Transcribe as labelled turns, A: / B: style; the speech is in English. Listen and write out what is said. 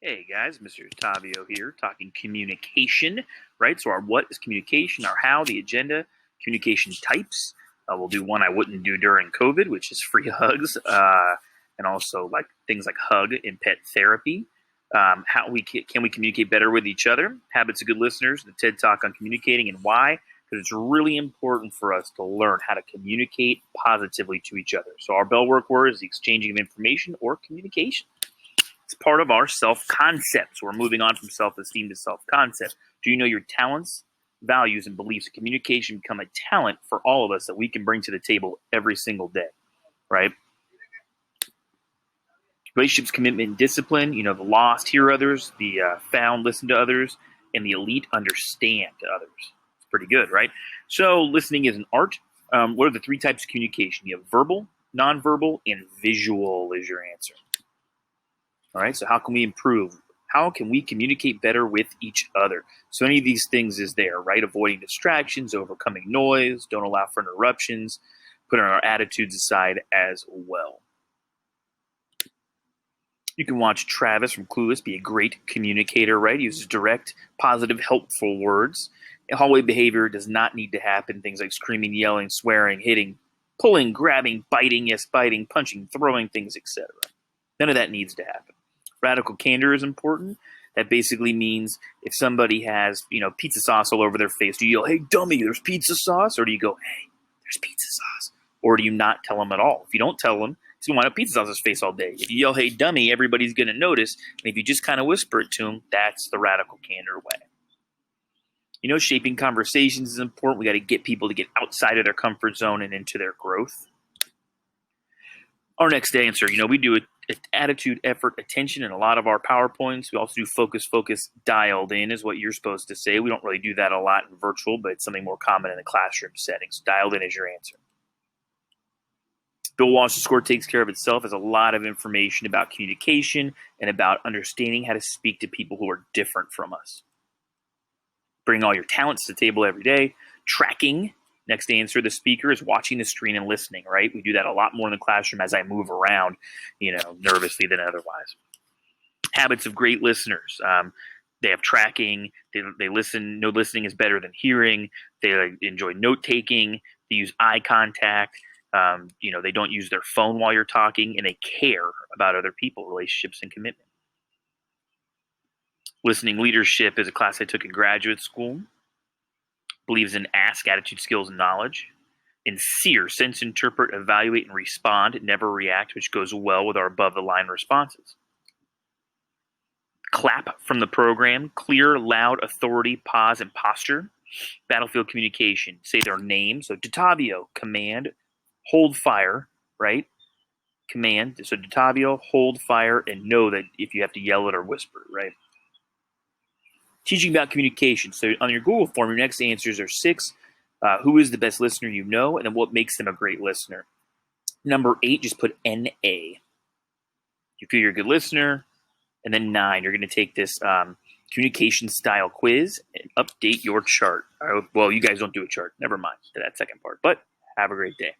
A: Hey guys, Mr. Tavio here, talking communication, right? So our what is communication, our how, the agenda, communication types. We'll do one I wouldn't do during COVID, which is free hugs, and also like things like hug and pet therapy. How can we communicate better with each other? Habits of good listeners, the TED Talk on communicating and why, because it's really important for us to learn how to communicate positively to each other. So our bell work word is the exchanging of information or communication. It's part of our self-concept. So we're moving on from self-esteem to self-concept. Do you know your talents, values, and beliefs? Communication become a talent for all of us that we can bring to the table every single day, right? Relationships, commitment, and discipline. You know, the lost hear others, the found listen to others, and the elite understand others. It's pretty good, right? So listening is an art. What are the three types of communication? You have verbal, nonverbal, and visual is your answer. All right, so how can we improve? How can we communicate better with each other? So any of these things is there, right? Avoiding distractions, overcoming noise, don't allow for interruptions, putting our attitudes aside as well. You can watch Travis from Clueless be a great communicator, right? He uses direct, positive, helpful words. Hallway behavior does not need to happen. Things like screaming, yelling, swearing, hitting, pulling, grabbing, biting, yes, biting, punching, throwing things, etc. None of that needs to happen. Radical candor is important. That basically means if somebody has, pizza sauce all over their face, do you yell, "Hey, dummy, there's pizza sauce"? Or do you go, "Hey, there's pizza sauce"? Or do you not tell them at all? If you don't tell them, it's going to wind up pizza sauce on his face all day. If you yell, "Hey, dummy," everybody's going to notice. And if you just kind of whisper it to them, that's the radical candor way. Shaping conversations is important. We got to get people to get outside of their comfort zone and into their growth. Our next answer, we do attitude, effort, attention in a lot of our PowerPoints. We also do focus, dialed in is what you're supposed to say. We don't really do that a lot in virtual, but it's something more common in the classroom setting. So dialed in is your answer. Bill Walsh's score takes care of itself. Has a lot of information about communication and about understanding how to speak to people who are different from us. Bring all your talents to the table every day. Tracking. Next answer, the speaker is watching the screen and listening, right? We do that a lot more in the classroom as I move around, nervously than otherwise. Habits of great listeners. They have tracking. They listen. No listening is better than hearing. They enjoy note-taking. They use eye contact. They don't use their phone while you're talking, and they care about other people, relationships, and commitment. Listening leadership is a class I took in graduate school. Believes in ask, attitude, skills, and knowledge. In SEER, sense, interpret, evaluate, and respond, never react, which goes well with our above-the-line responses. Clap from the program, clear, loud, authority, pause, and posture. Battlefield communication, say their name. So Detavio, command, hold fire, right? Command, so Detavio, hold fire, and know that if you have to yell it or whisper, right? Teaching about communication. So on your Google form, your next answers are 6. Who is the best listener you know, and then what makes them a great listener? Number 8, just put NA. You feel you're a good listener. And then 9, you're going to take this communication style quiz and update your chart. Well, you guys don't do a chart. Never mind to that second part. But have a great day.